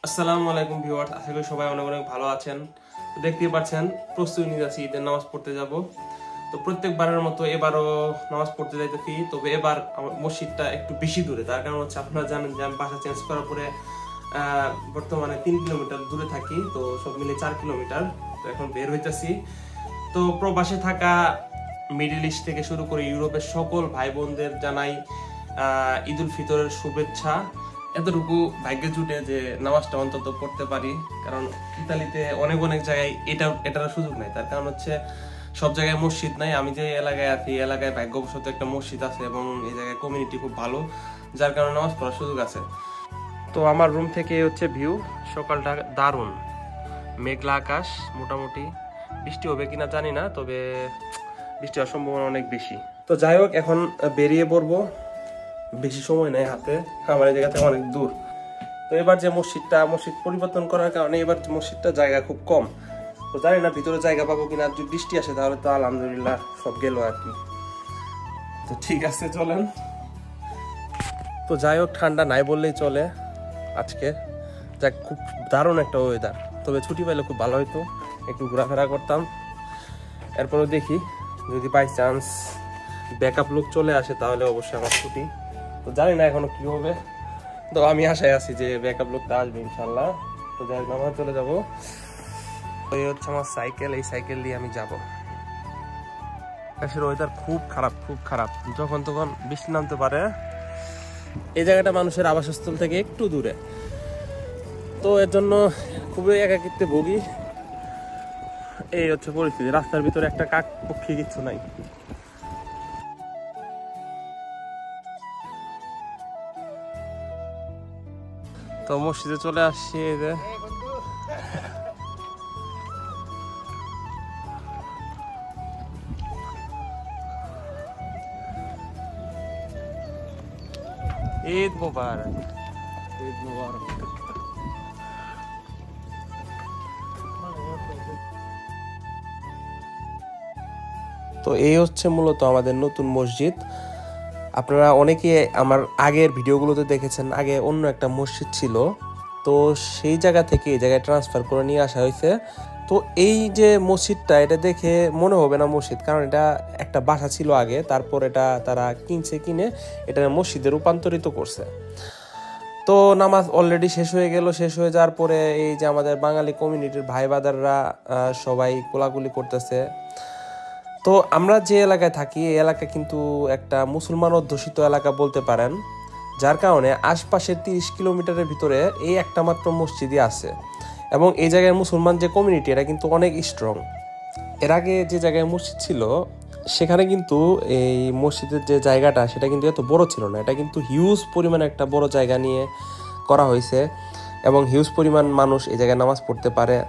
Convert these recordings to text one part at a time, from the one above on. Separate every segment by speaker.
Speaker 1: আসসালামু আলাইকুম ভিউয়ার্স, আশা করি সবাই অনেক অনেক ভালো আছেন। তো দেখতেই পাচ্ছেন প্রস্তুতি নিয়ে যাচ্ছি ঈদের নামাজ পড়তে যাব। তো প্রত্যেকবারের মতো এবারও নামাজ পড়তে যাইতেছি, তবে এবার আমার মসজিদটা একটু বেশি দূরে। তার কারণ হচ্ছে আপনারা জানেন যে আমি বাসা চেঞ্জ করার পরে বর্তমানে 3 কিলোমিটার দূরে থাকি, তো সব মিলে 4 কিলোমিটার। তো এখন বের হইতেছি। তো প্রবাসে থাকা মিডল ইস্ট থেকে শুরু করে ইউরোপের সকল ভাই বোনদের জানাই ঈদ উল ফিতরের শুভেচ্ছা। এতটুকু ভাগ্যে জুটে যে নামাজটা অন্তত পড়তে পারি, কারণ ইতালিতে অনেক অনেক জায়গায় এটার সুযোগ নাই। তার কারণ হচ্ছে সব জায়গায় মসজিদ নাই। আমি যে এলাকায় আছি, এলাকায় ভাগ্যবশত একটা মসজিদ আছে এবং এই জায়গায় কমিউনিটি খুব ভালো, যার কারণে নামাজ পড়ার সুযোগ আছে। তো আমার রুম থেকে হচ্ছে ভিউ, সকালটা দারুণ, মেঘলা আকাশ, মোটামুটি বৃষ্টি হবে কিনা জানি না, তবে বৃষ্টি হওয়ার সম্ভাবনা অনেক বেশি। তো যাই হোক, এখন বেরিয়ে পড়বো, বেশি সময় নেই হাতে, আমার এই জায়গা থেকে অনেক দূর। তো এবার যে মসজিদ পরিবর্তন করার কারণে এবার মসজিদটা জায়গা খুব কম। তো জানি না ভিতরে জায়গা পাবো কিনা। যদি বৃষ্টি আসে তাহলে তো আলহামদুলিল্লাহ সব গেল আর কি। তো ঠিক আছে, চলেন। তো যাই হোক, ঠান্ডা নাই বললেই চলে আজকে। যাক, খুব দারুণ একটা ওয়েদার। তবে ছুটি পাইলে খুব ভালো হইতো, একটু ঘোরাফেরা করতাম। এরপরও দেখি যদি বাই চান্স ব্যাকআপ লোক চলে আসে তাহলে অবশ্যই আমার ছুটি। তো জানি না এখনো কি হবে, তো আমি আশায় আছি যে ব্যাকআপ লোকটা আসবে ইনশাল্লাহ। তো যাই হোক, আমরা চলে যাবো। এই হচ্ছে আমার সাইকেল, এই সাইকেল দিয়ে আমি যাবো। আকাশের ওয়েদার খুব খারাপ, খুব খারাপ, যখন তখন বৃষ্টি নামতে পারে। এই জায়গাটা মানুষের আবাসস্থল থেকে একটু দূরে, তো এর জন্য খুবই একাকিত্বে ভুগি। এই হচ্ছে পরিস্থিতি। রাস্তার ভিতরে একটা কাক পক্ষী কিচ্ছু নাই। তো মসজিদে চলে আসছি। এই যে ঈদ মোবারক, ঈদ মোবারক। তো এই হচ্ছে মূলত আমাদের নতুন মসজিদ। আপনারা অনেকে আমার আগের ভিডিওগুলোতে দেখেছেন, আগে অন্য একটা মসজিদ ছিল, তো সেই জায়গা থেকে এই জায়গায় ট্রান্সফার করে নিয়ে আসা হয়েছে। তো এই যে মসজিদটা, এটা দেখে মনে হবে না মসজিদ, কারণ এটা একটা বাসা ছিল আগে, তারপর এটা তারা কিনে এটা মসজিদে রূপান্তরিত করছে। তো নামাজ অলরেডি শেষ হয়ে গেল। শেষ হয়ে যাওয়ার পরে এই যে আমাদের বাঙালি কমিউনিটির ভাই বাদাররা সবাই কোলাকুলি করতেছে। তো আমরা যে এলাকায় থাকি, এই এলাকা কিন্তু একটা মুসলমান অধ্যুষিত এলাকা বলতে পারেন, যার কারণে আশপাশের 30 কিলোমিটারের ভিতরে এই একটা মাত্র মসজিদই আছে। এবং এই জায়গায় মুসলমান যে কমিউনিটি, এটা কিন্তু অনেক স্ট্রং। এর আগে যে জায়গায় মসজিদ ছিল, সেখানে কিন্তু এই মসজিদের যে জায়গাটা, সেটা কিন্তু এত বড় ছিল না। এটা কিন্তু হিউজ পরিমাণে একটা বড় জায়গা নিয়ে করা হয়েছে এবং হিউজ পরিমাণ মানুষ এই জায়গায় নামাজ পড়তে পারে।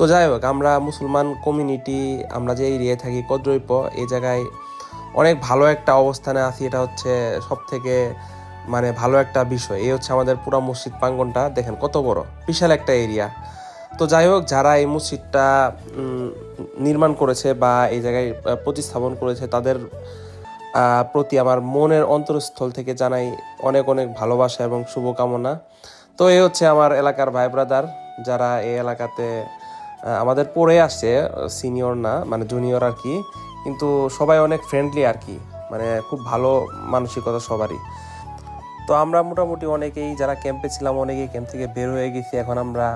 Speaker 1: তো যাই হোক, আমরা মুসলমান কমিউনিটি, আমরা যে এরিয়ায় থাকি কদ্রৈপ, এই জায়গায় অনেক ভালো একটা অবস্থানে আছি। এটা হচ্ছে সব থেকে ভালো একটা বিষয়। এই হচ্ছে আমাদের পুরা মসজিদ প্রাঙ্গণটা, দেখেন কত বড়, বিশাল একটা এরিয়া। তো যাই হোক, যারা এই মসজিদটা নির্মাণ করেছে বা এই জায়গায় প্রতিস্থাপন করেছে, তাদের প্রতি আমার মনের অন্তরস্থল থেকে জানাই অনেক অনেক ভালোবাসা এবং শুভকামনা। তো এই হচ্ছে আমার এলাকার ভাই ব্রাদার, যারা এই এলাকাতে আমাদের পড়ে আসছে, সিনিয়র না, জুনিয়র আর কি, কিন্তু সবাই অনেক ফ্রেন্ডলি আর কি, খুব ভালো মানসিকতা সবারই। তো আমরা মোটামুটি অনেকেই যারা ক্যাম্পে ছিলাম, অনেকেই ক্যাম্প থেকে বের হয়ে গেছি। এখন আমরা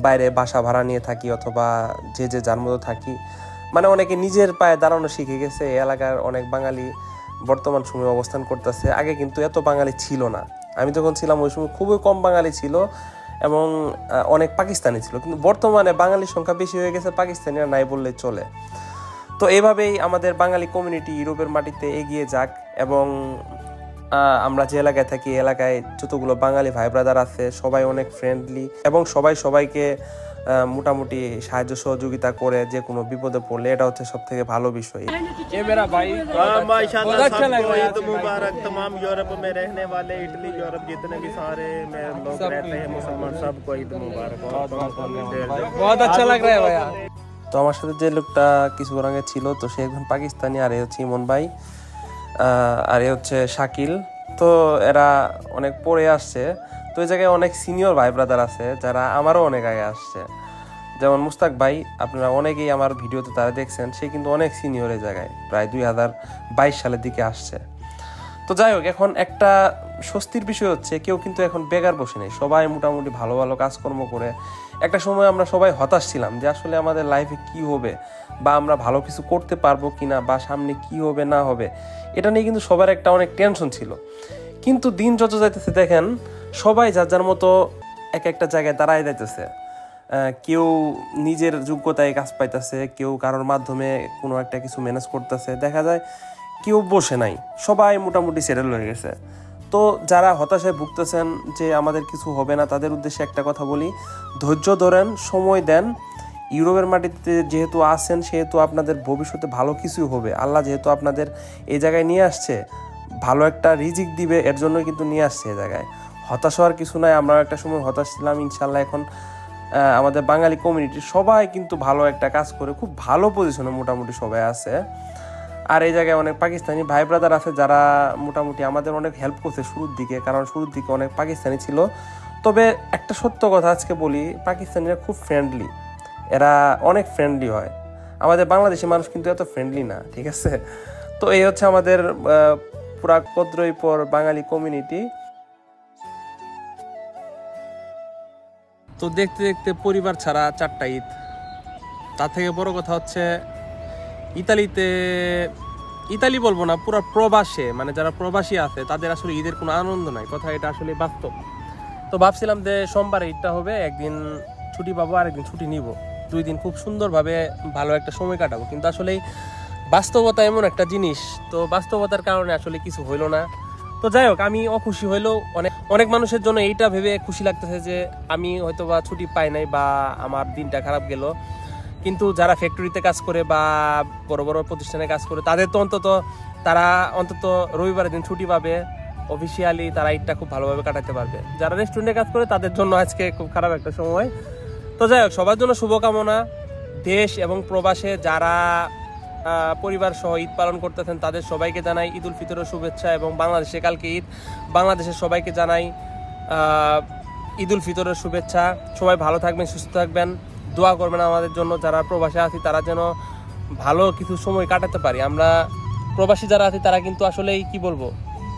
Speaker 1: বাইরে বাসা ভাড়া নিয়ে থাকি, অথবা যে যার মতো থাকি। অনেকে নিজের পায়ে দাঁড়ানো শিখে গেছে। এই এলাকার অনেক বাঙালি বর্তমান সময়ে অবস্থান করতেছে। আগে কিন্তু এত বাঙালি ছিল না। আমি যখন ছিলাম ওই সময় খুবই কম বাঙালি ছিল এবং অনেক পাকিস্তানি ছিল, কিন্তু বর্তমানে বাঙালির সংখ্যা বেশি হয়ে গেছে, পাকিস্তানিরা নাই বললে চলে। তো এভাবেই আমাদের বাঙালি কমিউনিটি ইউরোপের মাটিতে এগিয়ে যাক, এবং আমরা যে এলাকায় থাকি, এলাকায় যতগুলো বাঙালি ভাই ব্রাদার আছে, সবাই অনেক ফ্রেন্ডলি এবং সবাই সবাইকে মোটামুটি সাহায্য সহযোগিতা করে যে কোনো বিপদে পড়লে, এটা হচ্ছে সব থেকে ভালো বিষয়।
Speaker 2: ये मेरा भाई बहुत अच्छा लग रहा है। ईद मुबारक तमाम यूरोप में रहने वाले, इटली यूरोप जितने भी सारे में लोग रहते हैं मुसलमान, सबको ईद मुबारक। बहुत अच्छा लग रहा है भैया।
Speaker 1: তো আমার সাথে যে লোকটা কিছুক্ষণ আগে ছিল, তো সে একজন পাকিস্তানি, আর এ হচ্ছে ইমন ভাই, আর এ হচ্ছে শাকিল। তো এরা অনেক পরে আসছে। তো এই জায়গায় অনেক সিনিয়র ভাই ব্রাদার আছে যারা আমারও অনেক আগে আসছে, যেমন মুস্তাক ভাই, আপনারা অনেকেই আমার ভিডিওতে তারা দেখছেন, সে কিন্তু অনেক সিনিয়র এই জায়গায়, প্রায় 2022 সালের দিকে আসছে। তো যাই হোক, এখন একটা স্বস্তির বিষয় হচ্ছে কেউ কিন্তু এখন বেকার বসে নেই, সবাই মোটামুটি ভালো ভালো কাজকর্ম করে। একটা সময় আমরা সবাই হতাশ ছিলাম যে আসলে আমাদের লাইফে কি হবে, বা আমরা ভালো কিছু করতে পারবো কিনা, বা সামনে কি হবে না হবে, এটা নিয়ে কিন্তু সবার একটা অনেক টেনশন ছিল। কিন্তু দিন যত যাইতেছে দেখেন সবাই যার যার মতো এক একটা জায়গায় দাঁড়ায় যাইতেছে। কেউ নিজের যোগ্যতায় কাজ পাইতেছে, কেউ কারোর মাধ্যমে কোনো একটা কিছু ম্যানেজ করতেছে, দেখা যায় কেউ বসে নাই, সবাই মোটামুটি সেটেল হয়ে গেছে। তো যারা হতাশায় ভুগতেছেন যে আমাদের কিছু হবে না, তাদের উদ্দেশ্যে একটা কথা বলি, ধৈর্য ধরেন, সময় দেন। ইউরোপের মাটিতে যেহেতু আছেন সেহেতু আপনাদের ভবিষ্যতে ভালো কিছুই হবে। আল্লাহ যেহেতু আপনাদের এই জায়গায় নিয়ে আসছে, ভালো একটা রিজিক দিবে, এর জন্যই কিন্তু নিয়ে আসছে এই জায়গায়। হতাশ হওয়ার কিছু নাই, আমরাও একটা সময় হতাশ ছিলাম। ইনশাল্লাহ এখন আমাদের বাঙালি কমিউনিটির সবাই কিন্তু ভালো একটা কাজ করে খুব ভালো পজিশনে মোটামুটি সবাই আছে। আর এই জায়গায় অনেক পাকিস্তানি ভাই ব্রাদার আছে যারা মোটামুটি আমাদের অনেক হেল্প করছে শুরুর দিকে, কারণ শুরুর দিকে অনেক পাকিস্তানি ছিল। তবে একটা সত্য কথা আজকে বলি, পাকিস্তানিরা খুব ফ্রেন্ডলি, এরা অনেক ফ্রেন্ডলি হয়। আমাদের বাংলাদেশি মানুষ কিন্তু এত ফ্রেন্ডলি না, ঠিক আছে? তো এই হচ্ছে আমাদের পুরা কদ্রইপর বাঙালি কমিউনিটি।
Speaker 3: তো দেখতে দেখতে পরিবার ছাড়া 4টা ঈদ। তার থেকে বড় কথা হচ্ছে ইতালি বলবো না, পুরো প্রবাসে, মানে যারা প্রবাসী আছে তাদের আসলে ঈদের কোনো আনন্দ নাই, কথা এটা আসলে বাস্তব। তো ভাবছিলাম যে সোমবারে ঈদটা হবে, একদিন ছুটি পাবো আর একদিন ছুটি নিব, 2 দিন খুব সুন্দরভাবে ভালো একটা সময় কাটাবো। কিন্তু আসলে বাস্তবতা এমন একটা জিনিস, তো বাস্তবতার কারণে আসলে কিছু হইলো না। তো যাই হোক, আমি অখুশি হইলেও অনেক মানুষের জন্য এইটা ভেবে খুশি লাগতেছে যে আমি হয়তো বা ছুটি পাই নাই বা আমার দিনটা খারাপ গেল। কিন্তু যারা ফ্যাক্টরিতে কাজ করে বা বড় বড় প্রতিষ্ঠানে কাজ করে, তাদের তো তারা অন্তত রবিবারের দিন ছুটি পাবে, অফিসিয়ালি তারা ঈদটা খুব ভালোভাবে কাটাতে পারবে। যারা রেস্টুরেন্টে কাজ করে তাদের জন্য আজকে খুব খারাপ একটা সময়। তো যাই হোক, সবার জন্য শুভকামনা। দেশ এবং প্রবাসে যারা পরিবার সহ ঈদ পালন করতেছেন তাদের সবাইকে জানাই ঈদ উল ফিতরের শুভেচ্ছা, এবং বাংলাদেশে কালকে ঈদ, বাংলাদেশের সবাইকে জানাই ঈদ উল ফিতরের শুভেচ্ছা। সবাই ভালো থাকবেন, সুস্থ থাকবেন, দোয়া করবেন আমাদের জন্য। যারা প্রবাসে আছি তারা যেন ভালো কিছু সময় কাটাতে পারি। আমরা প্রবাসী যারা আছি তারা কিন্তু আসলেই কি বলবো,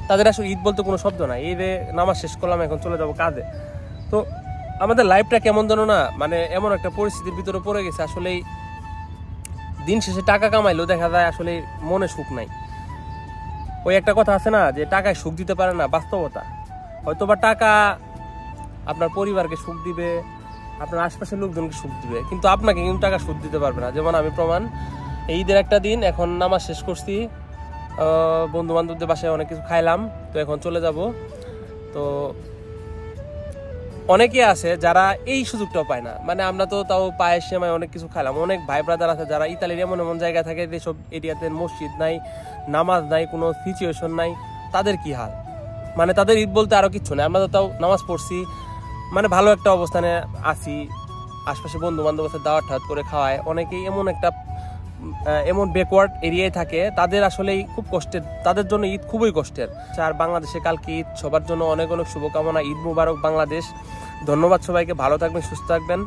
Speaker 3: তাদের আসলে ঈদ বলতে কোনো শব্দ নাই। ঈদে নামাজ শেষ করলাম, এখন চলে যাব কাজে। তো আমাদের লাইফটা কেমন যেন না, মানে এমন একটা পরিস্থিতির ভিতরে পড়ে গেছে, আসলেই দিন শেষে টাকা কামাইলেও দেখা যায় আসলে মনে সুখ নাই। ওই একটা কথা আছে না যে টাকায় সুখ দিতে পারে না, বাস্তবতা। হয়তোবা টাকা আপনার পরিবারকে সুখ দিবে, আপনার আশপাশের লোকজনকে সুখ দিবে, কিন্তু আপনাকে কিন্তু টাকা সুখ দিতে পারবে না। যেমন আমি প্রমাণ, এই ঈদের একটা দিন এখন নামাজ শেষ করছি, বন্ধু বান্ধবদের বাসায় অনেক কিছু খাইলাম, তো এখন চলে যাব। তো অনেকে আছে যারা এই সুযোগটাও পায় না, মানে আমরা তো তাও পায়ের সময় অনেক কিছু খাইলাম। অনেক ভাই ব্রাদার আছে যারা ইতালির এমন এমন জায়গায় থাকে যেসব এরিয়াতে মসজিদ নাই, নামাজ নাই, কোনো সিচুয়েশন নাই, তাদের কি হাল? মানে তাদের ঈদ বলতে আরো কিচ্ছু নেই। আমরা তো তাও নামাজ পড়ছি, মানে ভালো একটা অবস্থানে আছি, আশপাশে বন্ধু বান্ধব আছে, দাওয়াত ঠাওয়াত করে খাওয়ায়। অনেকেই এমন ব্যাকওয়ার্ড এরিয়ায় থাকে, তাদের আসলেই খুব কষ্টের, তাদের জন্য ঈদ খুবই কষ্টের। আর বাংলাদেশে কালকে ঈদ, সবার জন্য অনেক অনেক শুভকামনা। ঈদ মুবারক বাংলাদেশ। ধন্যবাদ সবাইকে, ভালো থাকবেন, সুস্থ থাকবেন।